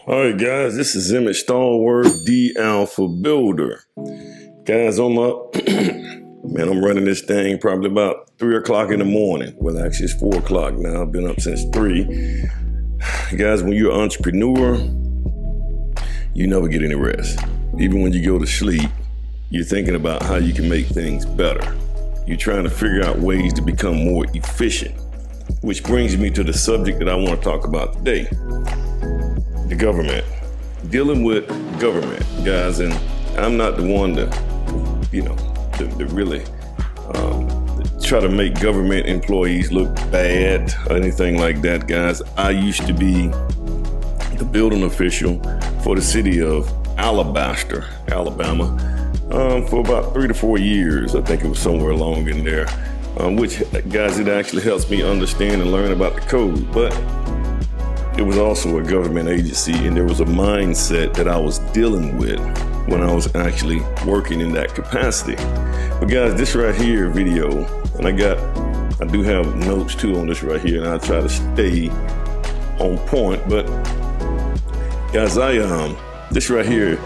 All right, guys, this is Emmett Stallworth, the Alpha Builder. Guys, I'm up. Man, I'm running this thing probably about 3 o'clock in the morning. Well, actually, it's 4 o'clock now. I've been up since 3. Guys, when you're an entrepreneur, you never get any rest. Even when you go to sleep, you're thinking about how you can make things better. You're trying to figure out ways to become more efficient, which brings me to the subject that I want to talk about today. The government. Dealing with government, guys, and I'm not the one to really try to make government employees look bad or anything like that, guys. I used to be the building official for the city of Alabaster, Alabama, for about 3 to 4 years. I think it was somewhere along in there, which, guys, it actually helps me understand and learn about the code. But it was also a government agency, and there was a mindset that I was dealing with when I was actually working in that capacity. But guys, this right here video, and I do have notes too on this right here, and I try to stay on point. But guys, this right here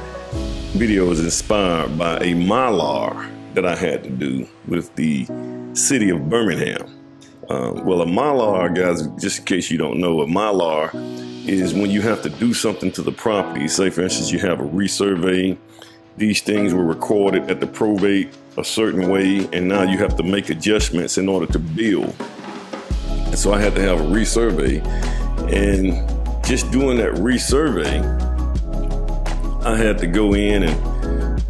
video is inspired by a mylar that I had to do with the city of Birmingham. Well, a mylar, guys, just in case you don't know, a mylar is when you have to do something to the property. Say, for instance, you have a resurvey. These things were recorded at the probate a certain way, and now you have to make adjustments in order to build. And so I had to have a resurvey, and just doing that resurvey, I had to go in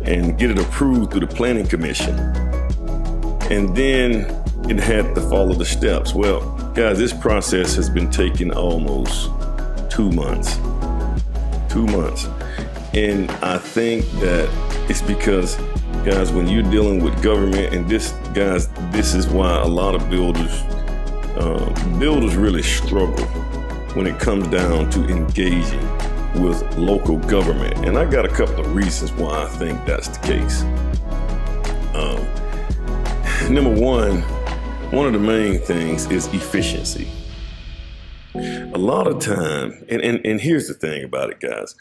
and get it approved through the planning commission. And then it had to follow the steps. Well, guys, this process has been taking almost 2 months. 2 months. And I think that it's because, guys, when you're dealing with government, and this is why a lot of builders really struggle when it comes down to engaging with local government. And I got a couple of reasons why I think that's the case. Number one of the main things is efficiency. A lot of time, and here's the thing about it, guys.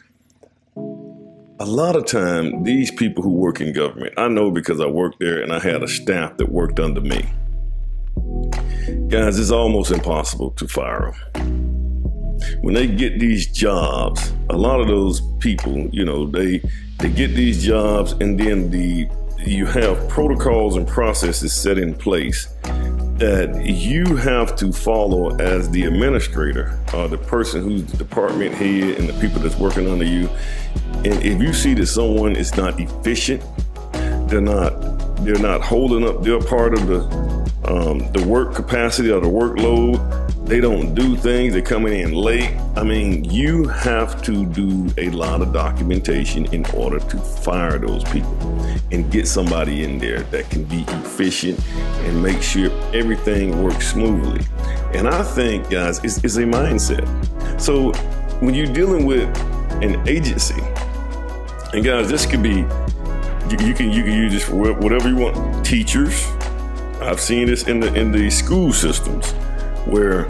A lot of time, these people who work in government, I know because I worked there and I had a staff that worked under me. Guys, it's almost impossible to fire them. When they get these jobs, a lot of those people, they get these jobs, and then you have protocols and processes set in place that you have to follow as the administrator, the person who's the department head and the people that's working under you. And if you see that someone is not efficient, they're not holding up their part of the work capacity or the workload, they don't do things, they're coming in late. I mean, you have to do a lot of documentation in order to fire those people and get somebody in there that can be efficient and make sure everything works smoothly. And I think, guys, it's a mindset. So when you're dealing with an agency, and guys, this could be, you can use this for whatever you want. Teachers, I've seen this in the school systems, where,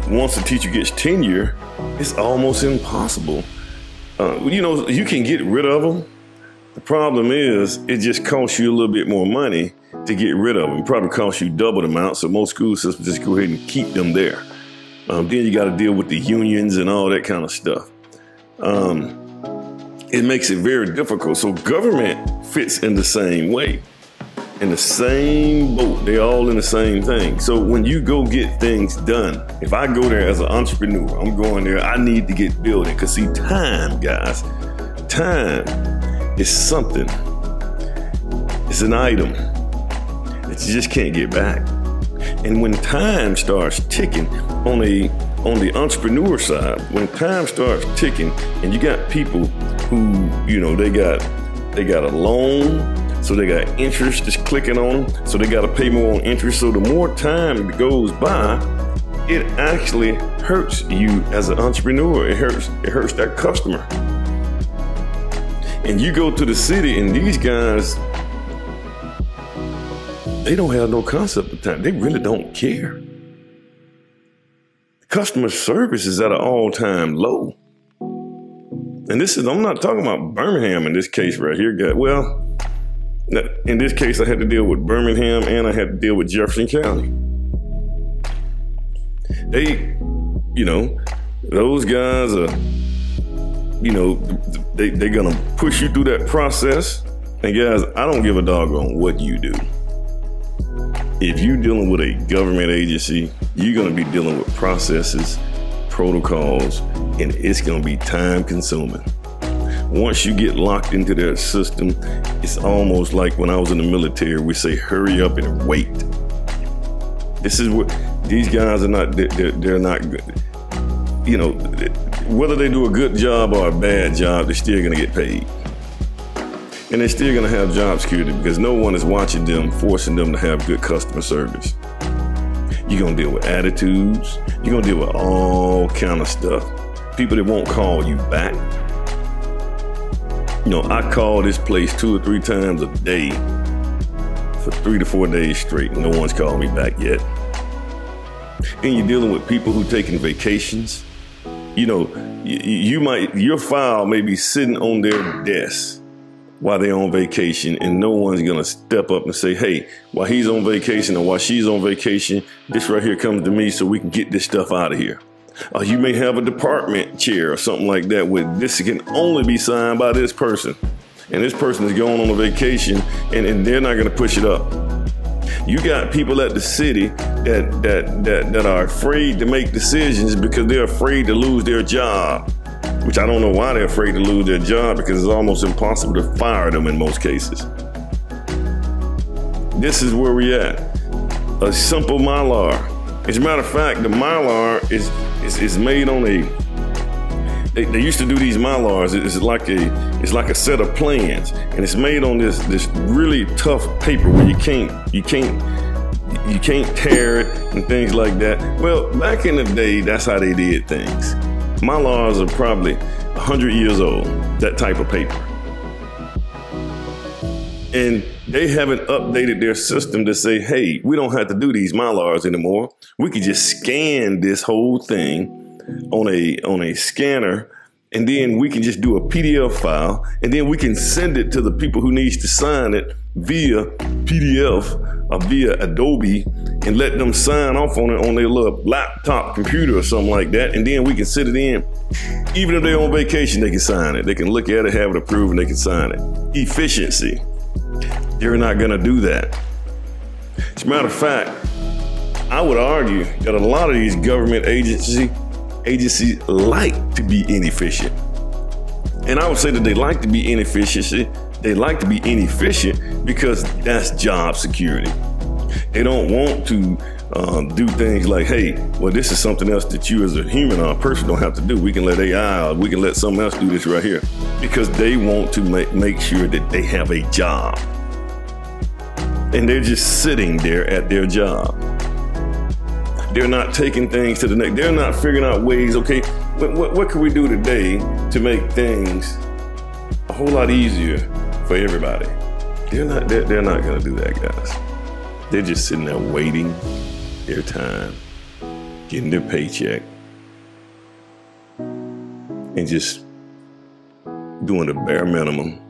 once a teacher gets tenure, it's almost impossible. You can get rid of them. The problem is, it just costs you a little bit more money to get rid of them. It probably costs you double the amount, so most school systems just go ahead and keep them there. Then you got to deal with the unions and all that kind of stuff. It makes it very difficult. So government fits in the same way. In the same boat, they're all in the same thing. So when you go get things done, if I go there as an entrepreneur, I'm going there, I need to get building. Because see, time, guys, time is something. It's an item that you just can't get back. And when time starts ticking on the entrepreneur side, when time starts ticking and you got people who, they got a loan, so they got interest just clicking on them, so they got to pay more on interest. So the more time that goes by, it actually hurts you as an entrepreneur. It hurts that customer. And you go to the city, and these guys, they don't have no concept of time. They really don't care. Customer service is at an all-time low. And I'm not talking about Birmingham in this case right here, guys. Well, in this case, I had to deal with Birmingham and I had to deal with Jefferson County. They, those guys are, they're gonna push you through that process. And guys, I don't give a doggone what you do. If you're dealing with a government agency, you're gonna be dealing with processes, protocols, and it's gonna be time consuming. Once you get locked into their system, it's almost like when I was in the military, we say, hurry up and wait. This is what these guys are not, they're not good. Whether they do a good job or a bad job, they're still gonna get paid. And they're still gonna have job security because no one is watching them, forcing them to have good customer service. You're gonna deal with attitudes. You're gonna deal with all kind of stuff. People that won't call you back. I call this place 2 or 3 times a day for 3 to 4 days straight. No one's called me back yet. And you're dealing with people who taking vacations. Your file may be sitting on their desk while they're on vacation, and no one's gonna step up and say, hey, while he's on vacation or while she's on vacation, this right here comes to me so we can get this stuff out of here. You may have a department chair or something like that where this can only be signed by this person. And this person is going on a vacation and they're not gonna push it up. You got people at the city that are afraid to make decisions because they're afraid to lose their job, which I don't know why they're afraid to lose their job because it's almost impossible to fire them in most cases. This is where we're at. A simple Mylar. As a matter of fact, the Mylar is made on they used to do these Mylars. It's like a set of plans, and it's made on this really tough paper where you can't tear it and things like that. Well, back in the day, that's how they did things. Mylars are probably 100 years old, that type of paper. And they haven't updated their system to say, hey, we don't have to do these Mylars anymore. We could just scan this whole thing on a scanner, and then we can just do a PDF file, and then we can send it to the people who needs to sign it via PDF or via Adobe and let them sign off on it on their little laptop computer or something like that. And then we can sit it in. Even if they're on vacation, they can sign it. They can look at it, have it approved, and they can sign it. Efficiency. They're not gonna do that. As a matter of fact, I would argue that a lot of these government agencies like to be inefficient. And I would say that they like to be inefficient. They like to be inefficient because that's job security. They don't want to do things like, hey, well, this is something else that you as a human or a person don't have to do. We can let AI or we can let someone else do this right here, because they want to make sure that they have a job. And they're just sitting there at their job. They're not taking things to the next. They're not figuring out ways, okay, what can we do today to make things a whole lot easier for everybody? They're not gonna do that, guys. They're just sitting there waiting their time, getting their paycheck, and just doing the bare minimum.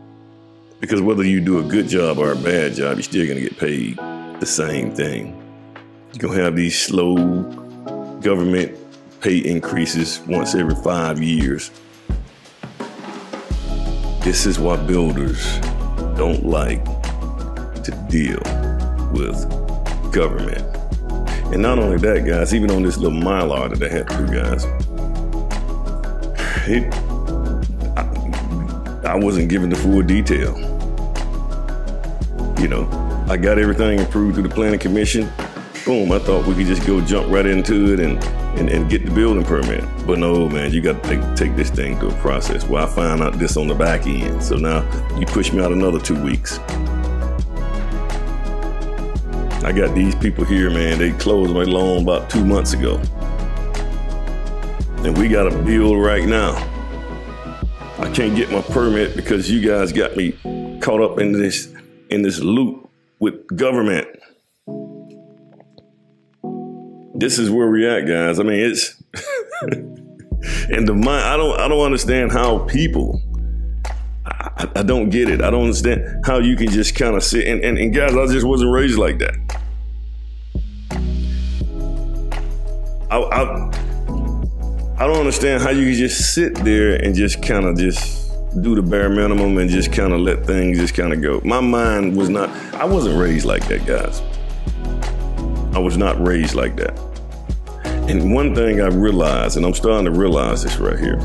Because whether you do a good job or a bad job, you're still gonna get paid the same thing. You're gonna have these slow government pay increases once every 5 years. This is why builders don't like to deal with government. And not only that, guys, even on this little Mylar that they had to do, guys, I wasn't given the full detail. I got everything approved through the planning commission. Boom, I thought we could just go jump right into it and get the building permit. But no, man, you got to take this thing through a process. Well, I found out this on the back end. So now you push me out another 2 weeks. I got these people here, man, they closed my loan about 2 months ago. And we got a bill right now. I can't get my permit because you guys got me caught up in this loop with government. This is where we're at, guys. I mean, And the mind, I don't understand how people, I don't get it. I don't understand how you can just kind of sit, and guys, I just wasn't raised like that. I don't understand how you can just sit there and just kind of just do the bare minimum and just kind of let things just kind of go. My mind was not, I wasn't raised like that, guys. I was not raised like that. And one thing I realized, and I'm starting to realize this right here,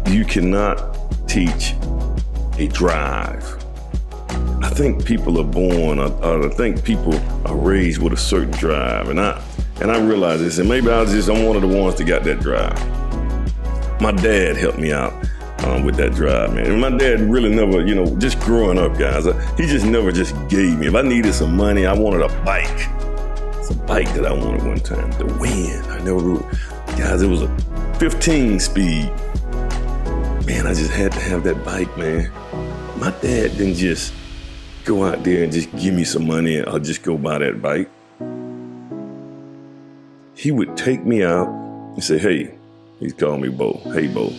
you cannot teach a drive. I think people are born, I think people are raised with a certain drive. And I realize this, and maybe I'm one of the ones that got that drive. My dad helped me out with that drive, man. And my dad really never, just growing up, guys, he just never just gave me. If I needed some money, I wanted a bike. It's a bike that I wanted one time, the wind. I never rode. Guys, it was a 15 speed. Man, I just had to have that bike, man. My dad didn't just go out there and just give me some money and I'll just go buy that bike. He would take me out and say, hey, he's calling me Bo. Hey, Bo,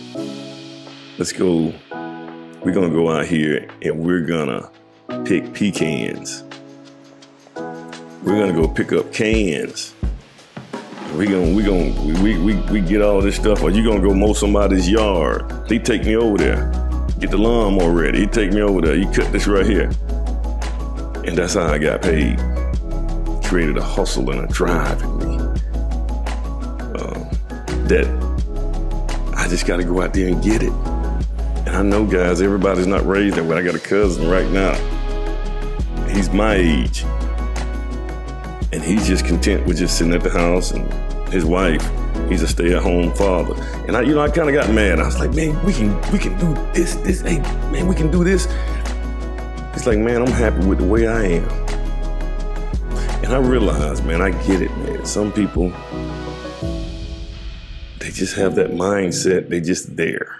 let's go. We're gonna go out here and we're gonna pick pecans. We're gonna go pick up cans. We get all this stuff, or you gonna go mow somebody's yard. He take me over there, get the lawnmower ready. He take me over there, you cut this right here. And that's how I got paid. Created a hustle and a drive in me. That I just gotta go out there and get it. And I know, guys, everybody's not raised that way. I got a cousin right now. He's my age. And he's just content with just sitting at the house, and his wife, he's a stay-at-home father. And I kind of got mad. I was like, man, we can do this. Hey, man, we can do this. He's like, man, I'm happy with the way I am. And I realized, man, I get it, man. Some people, they just have that mindset. They just there.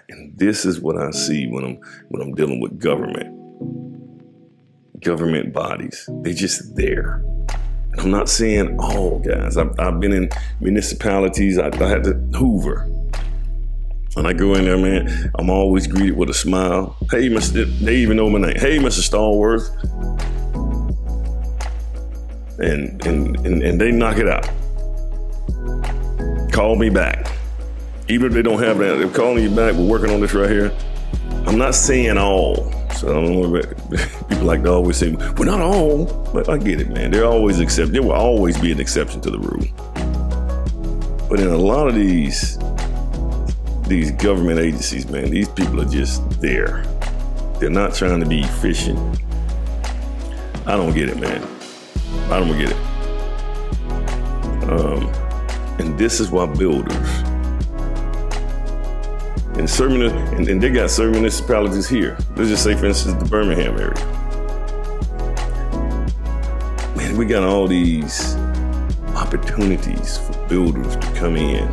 And this is what I see when I'm dealing with government bodies. They just there. And I'm not saying all, guys. I've been in municipalities. I had to Hoover. When I go in there, man, I'm always greeted with a smile. Hey, they even know my name. Hey, Mr. Stallworth. And they knock it out. Call me back. Even if they don't have that, they're calling you back. We're working on this right here. I'm not saying all. So I don't know about people like to always say, we're not all, but I get it, man. There will always be an exception to the rule. But in a lot of these government agencies, man, these people are just there. They're not trying to be efficient. I don't get it, man. I don't get it. And this is why builders, and they got certain municipalities here. Let's just say, for instance, the Birmingham area. Man, we got all these opportunities for builders to come in.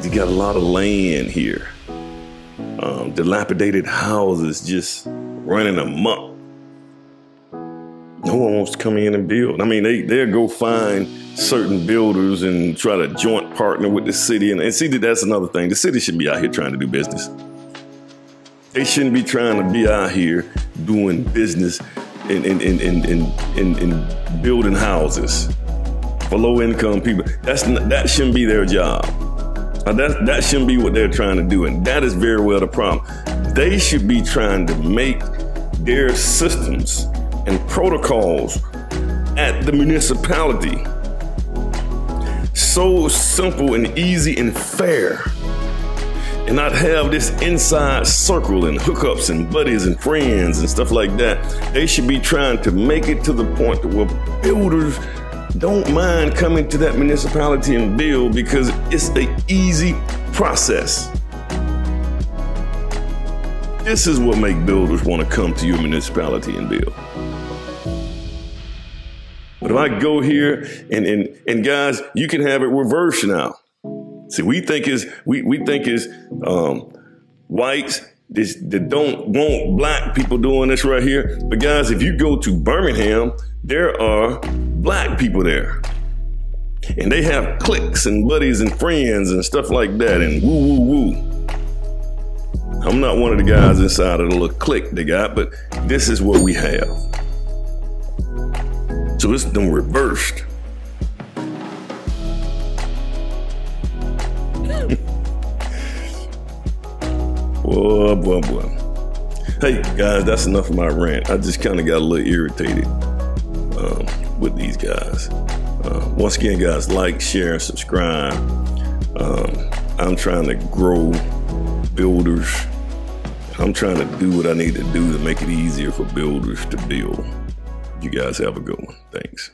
You got a lot of land here. Dilapidated houses just running amok. No one wants to come in and build. I mean, they'll go find certain builders and try to joint partner with the city. And see, that's another thing. The city should be out here trying to do business. They shouldn't be trying to be out here doing business in building houses for low-income people. That shouldn't be their job. That shouldn't be what they're trying to do. And that is very well the problem. They should be trying to make their systems and protocols at the municipality so simple and easy and fair, and not have this inside circle and hookups and buddies and friends and stuff like that. They should be trying to make it to the point where builders don't mind coming to that municipality and build, because it's an easy process. This is what makes builders want to come to your municipality and build. But if I go here and guys, you can have it reversed now. See, we think it's whites that don't want black people doing this right here. But guys, if you go to Birmingham, there are black people there. And they have cliques and buddies and friends and stuff like that and woo, woo, woo. I'm not one of the guys inside of the little clique they got, but this is what we have. So it's them reversed. Boy. Hey guys, that's enough of my rant. I just kind of got a little irritated with these guys. Once again, guys, like, share, and subscribe. I'm trying to grow builders. I'm trying to do what I need to do to make it easier for builders to build. You guys have a good one. Thanks.